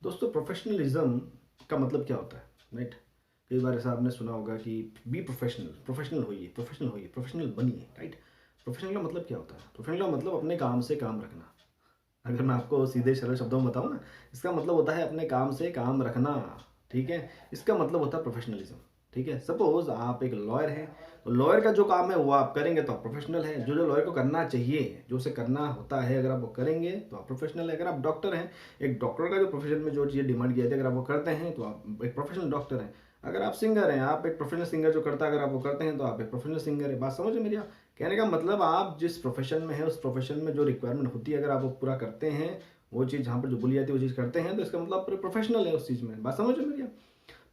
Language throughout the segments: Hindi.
दोस्तों प्रोफेशनलिज्म का मतलब क्या होता है? राइट। कई बार ऐसा आपने सुना होगा कि बी प्रोफेशनल, प्रोफेशनल होइए, प्रोफेशनल होइए, प्रोफेशनल बनिए। राइट। प्रोफेशनल का मतलब क्या होता है? प्रोफेशनल का मतलब अपने काम से काम रखना। अगर मैं आपको सीधे सरल शब्दों में बताऊँ ना, इसका मतलब होता है अपने काम से काम रखना। ठीक है। इसका मतलब होता है प्रोफेशनलिज्म। ठीक है। सपोज आप एक लॉयर हैं, तो लॉयर का जो काम है वो आप करेंगे तो आप प्रोफेशनल है। जो जो लॉयर को करना चाहिए, जो उसे करना होता है, अगर आप वो करेंगे तो आप प्रोफेशनल है। अगर आप डॉक्टर हैं, एक डॉक्टर का जो प्रोफेशन में जो चीज़ें डिमांड किया जाती है, अगर आप वो करते हैं तो आप एक प्रोफेशनल डॉक्टर हैं। अगर आप सिंगर हैं, आप एक प्रोफेशनल सिंगर जो करता है, अगर आप वो करते हैं तो आप एक प्रोफेशनल सिंगर है। बात समझ में मेरी? कहने का मतलब आप जिस प्रोफेशन में है, उस प्रोफेशन में जो रिक्वायरमेंट होती है, अगर आप वो पूरा करते हैं, वो चीज़ जहाँ पर जो बोली जाती है वो चीज़ करते हैं, तो इसका मतलब आप प्रोफेशनल है उस चीज़ में। बात समझ में मेरी?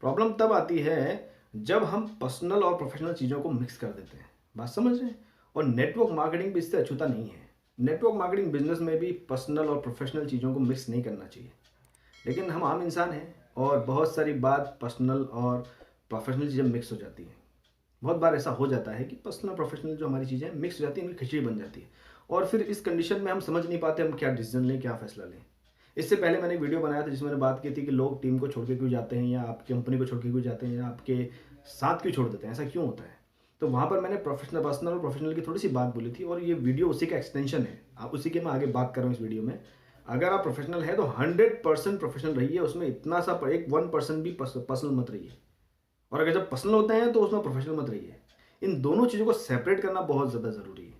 प्रॉब्लम तब आती है जब हम पर्सनल और प्रोफेशनल चीज़ों को मिक्स कर देते हैं। बात समझ रहे हैं? और नेटवर्क मार्केटिंग भी इससे अछूता नहीं है। नेटवर्क मार्केटिंग बिजनेस में भी पर्सनल और प्रोफेशनल चीज़ों को मिक्स नहीं करना चाहिए। लेकिन हम आम इंसान हैं और बहुत सारी बात पर्सनल और प्रोफेशनल चीज़ें मिक्स हो जाती हैं। बहुत बार ऐसा हो जाता है कि पर्सनल प्रोफेशनल जो हमारी चीज़ें मिक्स हो जाती हैं, इनकी खिचड़ी बन जाती है। और फिर इस कंडीशन में हम समझ नहीं पाते हम क्या डिसीजन लें, क्या फैसला लें। इससे पहले मैंने एक वीडियो बनाया था जिसमें मैंने बात की थी कि लोग टीम को छोड़ के क्यों जाते हैं, या आपकी कंपनी को छोड़ के क्यों जाते हैं, या आपके साथ क्यों छोड़ देते हैं, ऐसा क्यों होता है। तो वहाँ पर मैंने प्रोफेशनल, पर्सनल और प्रोफेशनल की थोड़ी सी बात बोली थी, और ये वीडियो उसी का एक्सटेंशन है। आप उसी के मैं आगे बात कर रहा हूँ इस वीडियो में। अगर आप प्रोफेशनल है तो 100% प्रोफेशनल रहिए, उसमें इतना सा एक 1% भी पर्सनल मत रहिए। और अगर जब पर्सनल होते हैं तो उसमें प्रोफेशनल मत रहिए। इन दोनों चीज़ों को सेपरेट करना बहुत ज़्यादा ज़रूरी है।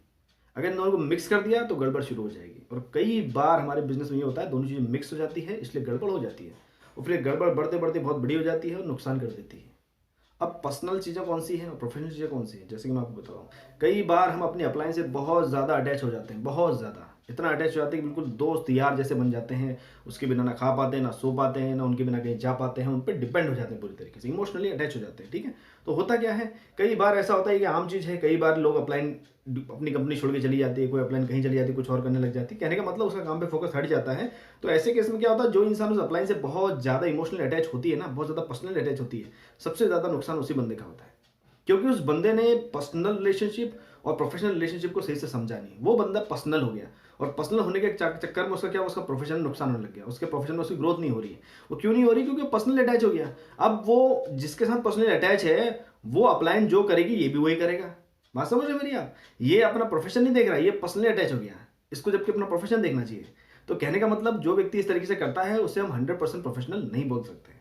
अगर इन दोनों को मिक्स कर दिया तो गड़बड़ शुरू हो जाएगी, और कई बार हमारे बिजनेस में ये होता है, दोनों चीज़ें मिक्स हो जाती है, इसलिए गड़बड़ हो जाती है। और फिर ये गड़बड़ बढ़ते बढ़ते बहुत बड़ी हो जाती है और नुकसान कर देती है। अब पर्सनल चीज़ें कौन सी हैं और प्रोफेशनल चीज़ें कौन सी हैं, जैसे कि मैं आपको बता रहा हूँ। कई बार हम अपनी अप्लायंस से बहुत ज़्यादा अटैच हो जाते हैं, बहुत ज़्यादा, इतना अटैच हो जाते हैं कि बिल्कुल दोस्त यार जैसे बन जाते हैं। उसके बिना ना खा पाते हैं, ना सो पाते हैं, ना उनके बिना कहीं जा पाते हैं। उन पर डिपेंड हो जाते हैं, पूरी तरीके से इमोशनली अटैच हो जाते हैं। ठीक है। तो होता क्या है, कई बार ऐसा होता है कि आम चीज़ है, कई बार लोग अपलाइन अपनी कंपनी छोड़ के चली जाती है, कोई अपलाइन कहीं चली जाती है, कुछ और करने लग जाती है। कहने का मतलब उसका काम पे फोकस हट जाता है। तो ऐसे केस में क्या होता है, जो इंसान उस अपलाइन से बहुत ज़्यादा इमोशनली अटैच होती है ना, बहुत ज़्यादा पर्सनली अटैच होती है, सबसे ज़्यादा नुकसान उसी बंदे का होता है। क्योंकि उस बंदे ने पर्सनल रिलेशनशिप और प्रोफेशनल रिलेशनशिप को सही से समझा नहीं। वो बंदा पर्सनल हो गया, और पर्सनल होने के चक्कर में उसका क्या, उसका प्रोफेशनल नुकसान होने लग गया। उसके प्रोफेशन में उसकी ग्रोथ नहीं हो रही है। वो क्यों नहीं हो रही? क्योंकि पर्सनल अटैच हो गया। अब वो जिसके साथ पर्सनल अटैच है, वो अपलाइन जो करेगी ये भी वही करेगा। बात समझ रहे मेरी आप? ये अपना प्रोफेशन नहीं देख रहा, ये पर्सनली अटैच हो गया। इसको जबकि अपना प्रोफेशन देखना चाहिए। तो कहने का मतलब जो व्यक्ति इस तरीके से करता है उसे हम 100% प्रोफेशनल नहीं बोल सकते।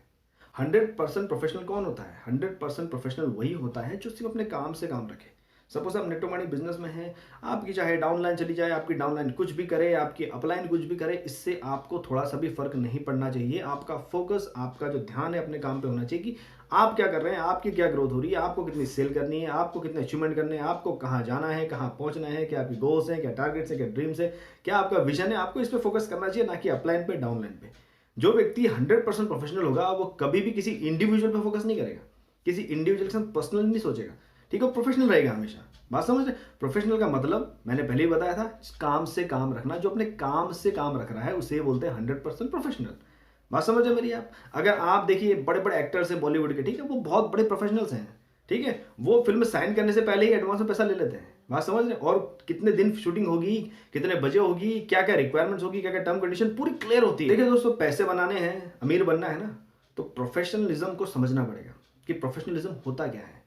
100% प्रोफेशनल कौन होता है? 100% प्रोफेशनल वही होता है जो सिर्फ अपने काम से काम रखे। सपोज आप नेटवर्क मार्केटिंग बिजनेस में हैं, आपकी चाहे डाउनलाइन चली जाए, आपकी डाउनलाइन कुछ भी करे, आपकी अपलाइन कुछ भी करे, इससे आपको थोड़ा सा भी फर्क नहीं पड़ना चाहिए। आपका फोकस, आपका जो ध्यान है अपने काम पे होना चाहिए कि आप क्या कर रहे हैं, आपकी क्या ग्रोथ हो रही है, आपको कितनी सेल करनी है, आपको कितने अचीवमेंट करने हैं, आपको कहाँ जाना है, कहाँ पहुंचना है, क्या आपकी गोल्स हैं, क्या टारगेट्स हैं, क्या ड्रीम्स है, क्या आपका विजन है। आपको इस पर फोकस करना चाहिए, ना कि अपलाइन पे, डाउनलाइन पे। जो व्यक्ति 100% प्रोफेशनल होगा वो कभी भी किसी इंडिविजुअल पे फोकस नहीं करेगा, किसी इंडिविजुअल के साथ पर्सनल नहीं सोचेगा। ठीक है। वो प्रोफेशनल रहेगा हमेशा। बात समझ रहे? प्रोफेशनल का मतलब मैंने पहले ही बताया था, काम से काम रखना। जो अपने काम से काम रख रहा है उसे बोलते हैं 100% प्रोफेशनल। बात समझ रहे मेरी आप? अगर आप देखिए बड़े बड़े एक्टर्स हैं बॉलीवुड के, ठीक है, वो बहुत बड़े प्रोफेशनल्स हैं। ठीक है। वो फिल्म साइन करने से पहले ही एडवांस में पैसा ले लेते हैं। बात समझ रहे? और कितने दिन शूटिंग होगी, कितने बजे होगी, क्या क्या रिक्वायरमेंट्स होगी, क्या क्या टर्म कंडीशन पूरी क्लियर होती है। देखिए दोस्तों, पैसे बनाने हैं, अमीर बनना है ना, तो प्रोफेशनलिज्म को समझना पड़ेगा कि प्रोफेशनलिज्म होता क्या है।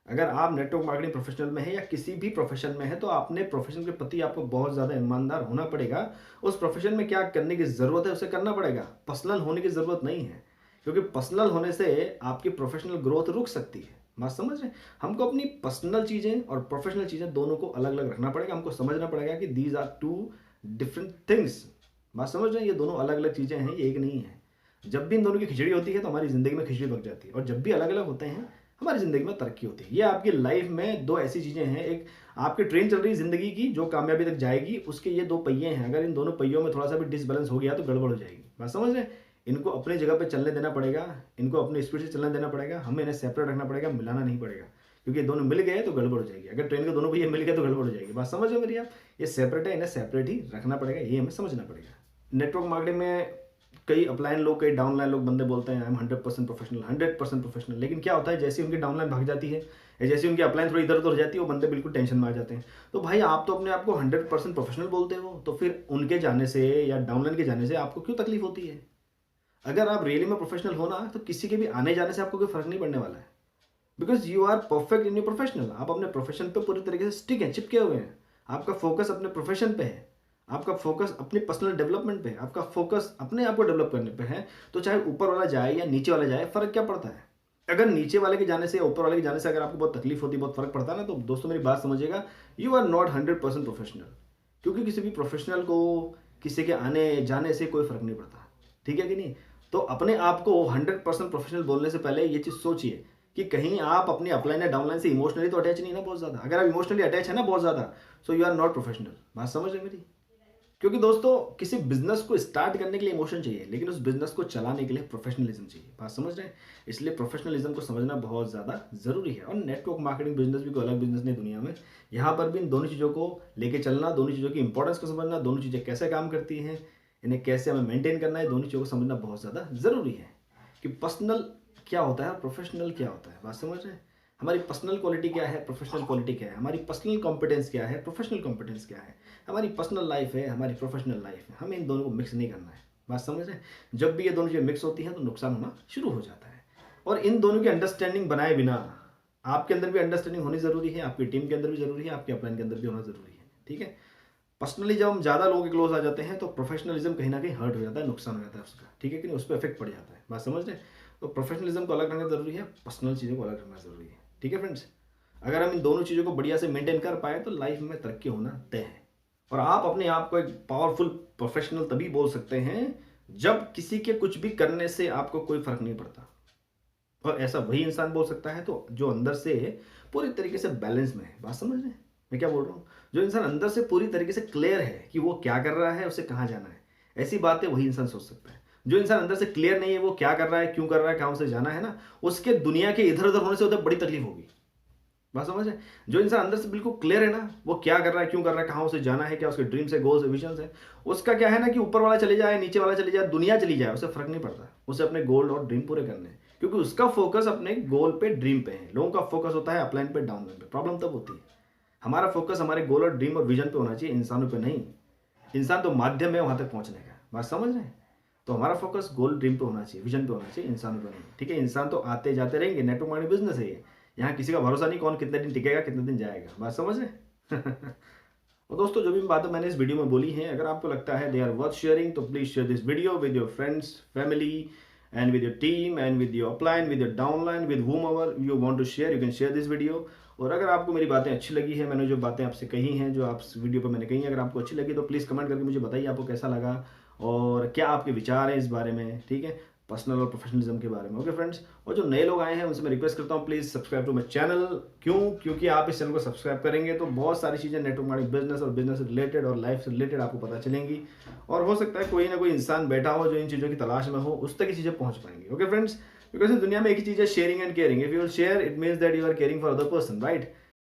अगर आप नेटवर्क मार्केटिंग प्रोफेशनल में है या किसी भी प्रोफेशन में है, तो अपने प्रोफेशन के प्रति आपको बहुत ज़्यादा ईमानदार होना पड़ेगा। उस प्रोफेशन में क्या करने की ज़रूरत है उसे करना पड़ेगा। पर्सनल होने की ज़रूरत नहीं है, क्योंकि पर्सनल होने से आपकी प्रोफेशनल ग्रोथ रुक सकती है। बात समझ रहे हैं? हमको अपनी पर्सनल चीज़ें और प्रोफेशनल चीज़ें दोनों को अलग अलग रखना पड़ेगा। हमको समझना पड़ेगा कि these are two different things. बात समझ रहे हैं? ये दोनों अलग अलग चीज़ें हैं, ये एक नहीं है। जब भी इन दोनों की खिचड़ी होती है तो हमारी ज़िंदगी में खिचड़ी पक जाती है, और जब भी अलग अलग होते हैं हमारी ज़िंदगी में तरक्की होती है। ये आपकी लाइफ में दो ऐसी चीज़ें हैं, एक आपकी ट्रेन चल रही है ज़िंदगी की जो कामयाबी तक जाएगी, उसके ये दो पहिए हैं। अगर इन दोनों पहियों में थोड़ा सा भी डिसबैलेंस हो गया तो गड़बड़ हो जाएगी। बात समझ रहे हैं? इनको अपनी जगह पे चलने देना पड़ेगा, इनको अपनी स्पीड से चलने देना पड़ेगा। हमें इन्हें सेपरेट रखना पड़ेगा, मिलाना नहीं पड़ेगा, क्योंकि दोनों मिल गए तो गड़बड़ हो जाएगी। अगर ट्रेन के दोनों पहिए मिल गए तो गड़बड़ हो जाएगी। बात समझ रहे मेरी आप? ये सेपरेट है, इन्हें सेपरेट ही रखना पड़ेगा, ये हमें समझना पड़ेगा। नेटवर्क मार्केटिंग में कई अपलाइन लोग, कई डाउनलाइन लोग बंदे बोलते हैं आई एम 100% प्रोफेशनल, 100% प्रोफेशनल। लेकिन क्या होता है, जैसे उनकी डाउनलाइन भाग जाती है या जैसे उनकी अपलाइन थोड़ी इधर उधर हो जाती है, वो बंदे बिल्कुल टेंशन में आ जाते हैं। तो भाई आप तो अपने आप को 100% प्रोफेशनल बोलते हो, तो फिर उनके जाने से या डाउनलाइन के जाने से आपको क्यों तकलीफ होती है? अगर आप रियली में प्रोफेशनल हो ना, तो किसी के भी आने जाने से आपको कोई फर्क नहीं पड़ने वाला है, because you are perfect in your professional. आप अपने प्रोफेशन पे पूरी तरीके से स्टिक हैं, चिपके हुए हैं। आपका फोकस अपने प्रोफेशन पे है, आपका फोकस अपनी पर्सनल डेवलपमेंट पे है, आपका फोकस अपने आप को डेवलप करने पे है। तो चाहे ऊपर वाला जाए या नीचे वाला जाए, फर्क क्या पड़ता है? अगर नीचे वाले के जाने से या ऊपर वाले के जाने से अगर आपको बहुत तकलीफ होती है, बहुत फर्क पड़ता है ना, तो दोस्तों मेरी बात समझिएगा, यू आर नॉट 100% प्रोफेशनल। क्योंकि किसी भी प्रोफेशनल को किसी के आने जाने से कोई फर्क नहीं पड़ता, ठीक है कि नहीं? तो अपने आप को 100% प्रोफेशनल बोलने से पहले ये चीज़ सोचिए कि कहीं आप अपनी अपलाइन या डाउनलाइन से इमोशनली तो अटैच नहीं ना बहुत ज़्यादा। अगर आप इमोशनली अटैच है ना बहुत ज़्यादा, so you are not professional. बात समझ रहे मेरी? क्योंकि दोस्तों किसी बिजनेस को स्टार्ट करने के लिए इमोशन चाहिए, लेकिन उस बिजनेस को चलाने के लिए प्रोफेशनलिज्म चाहिए। बात समझ रहे हैं? इसलिए प्रोफेशनलिज्म को समझना बहुत ज़्यादा ज़रूरी है। और नेटवर्क मार्केटिंग बिजनेस भी कोई अलग बिजनेस नहीं दुनिया में। यहाँ पर भी इन दोनों चीज़ों को लेके चलना, दोनों चीज़ों की इंपॉर्टेंस को समझना, दोनों चीज़ें कैसे काम करती हैं, इन्हें कैसे हमें मेंटेन करना है, दोनों चीज़ों को समझना बहुत ज़्यादा ज़रूरी है कि पर्सनल क्या होता है और प्रोफेशनल क्या होता है। बात समझ रहे हैं? हमारी पर्सनल क्वालिटी क्या है, प्रोफेशनल क्वालिटी क्या है, हमारी पर्सनल कॉम्पिटेंस क्या है, प्रोफेशनल कॉम्पिटेंस क्या है, हमारी पर्सनल लाइफ है, हमारी प्रोफेशनल लाइफ है। हमें इन दोनों को मिक्स नहीं करना है। बात समझ रहे हैं? जब भी ये दोनों चीज़ें मिक्स होती हैं तो नुकसान होना शुरू हो जाता है। और इन दोनों की अंडरस्टैंडिंग बनाए बिना आपके अंदर भी अंडरस्टैंडिंग होनी ज़रूरी है, आपकी टीम के अंदर भी ज़रूरी है, आपके अपलाइन के अंदर भी होना ज़रूरी है, ठीक है? पर्सनली जब हम ज़्यादा लोगों के क्लोज आ जाते हैं तो प्रोफेशनलिज्म कहीं ना कहीं हर्ट हो जाता है, नुकसान हो जाता है उसका, ठीक है कि नहीं? उस पर इफेक्ट पड़ जाता है। बात समझ रहे हैं? तो प्रोफेशनलिज्म को अलग रखना ज़रूरी है, पर्सनल चीज़ों को अलग रखना ज़रूरी है, ठीक है फ्रेंड्स? अगर हम इन दोनों चीज़ों को बढ़िया से मेंटेन कर पाए तो लाइफ में तरक्की होना तय है। और आप अपने आप को एक पावरफुल प्रोफेशनल तभी बोल सकते हैं जब किसी के कुछ भी करने से आपको कोई फर्क नहीं पड़ता। और ऐसा वही इंसान बोल सकता है तो जो अंदर से पूरी तरीके से बैलेंस में है। बात समझ रहे हैं मैं क्या बोल रहा हूँ? जो इंसान अंदर से पूरी तरीके से क्लियर है कि वो क्या कर रहा है, उसे कहाँ जाना है, ऐसी बातें वही इंसान सोच सकता है। जो इंसान अंदर से क्लियर नहीं है वो क्या कर रहा है, क्यों कर रहा है, कहाँ उसे जाना है ना, उसके दुनिया के इधर उधर होने से उधर बड़ी तकलीफ होगी। बात समझ है? जो इंसान अंदर से बिल्कुल क्लियर है ना, वो क्या कर रहा है, क्यों कर रहा है, कहाँ उसे जाना है, क्या उसके ड्रीम्स है, गोल्स है, विजन्स है, उसका क्या है ना कि ऊपर वाला चले जाए, नीचे वाला चले जाए, दुनिया चली जाए, उसे फर्क नहीं पड़ता। उसे अपने गोल और ड्रीम पूरे करने हैं, क्योंकि उसका फोकस अपने गोल पे, ड्रीम पे है। लोगों का फोकस होता है अपलाइन पे, डाउनलाइन पे। प्रॉब्लम तब होती है। हमारा फोकस हमारे गोल और ड्रीम और विजन पे होना चाहिए, इंसानों पे नहीं। इंसान तो माध्यम है वहां तक पहुंचने का। बात समझ रहे हैं? तो हमारा फोकस गोल ड्रीम पे होना चाहिए, विजन पे होना चाहिए, इंसानों पे नहीं, ठीक है? इंसान तो आते जाते रहेंगे, नेटवर्क मार्केटिंग बिजनेस है ये। यहाँ किसी का भरोसा नहीं कौन कितने दिन टिकेगा, कितने दिन जाएगा। बात समझ रहे हैं? और दोस्तों जो भी बातें मैंने इस वीडियो में बोली हैं, अगर आपको लगता है दे आर वर्थ शेयरिंग, तो please share this video with your friends, family, and with your team, and with your upline, with your downline, with whomever you want to share, you can share this video। और अगर आपको मेरी बातें अच्छी लगी है, मैंने जो बातें आपसे कही हैं, जो आप वीडियो पर मैंने कही हैं, अगर आपको अच्छी लगी तो प्लीज़ कमेंट करके मुझे बताइए आपको कैसा लगा और क्या आपके विचार हैं इस बारे में, ठीक है? पर्सनल और प्रोफेशनलिज्म के बारे में। ओके फ्रेंड्स, और जो नए लोग आए हैं उनसे मैं रिक्वेस्ट करता हूँ please subscribe to my channel. क्यों? क्योंकि आप इस चैनल को सब्सक्राइब करेंगे तो बहुत सारी चीज़ें नेटवर्क मार्केटिंग बिजनेस और बिजनेस से रिलेटेड और लाइफ से रिलेटेड आपको पता चलेंगी। और हो सकता है कोई ना कोई इंसान बैठा हो जो इन चीज़ों की तलाश में हो, उस तक की चीज़ें पहुँच पाएंगी। ओके फ्रेंड्स, बिकॉज इस दुनिया में एक ही चीज़ है, sharing and caring. If you will share, it means that you are caring for other person, right?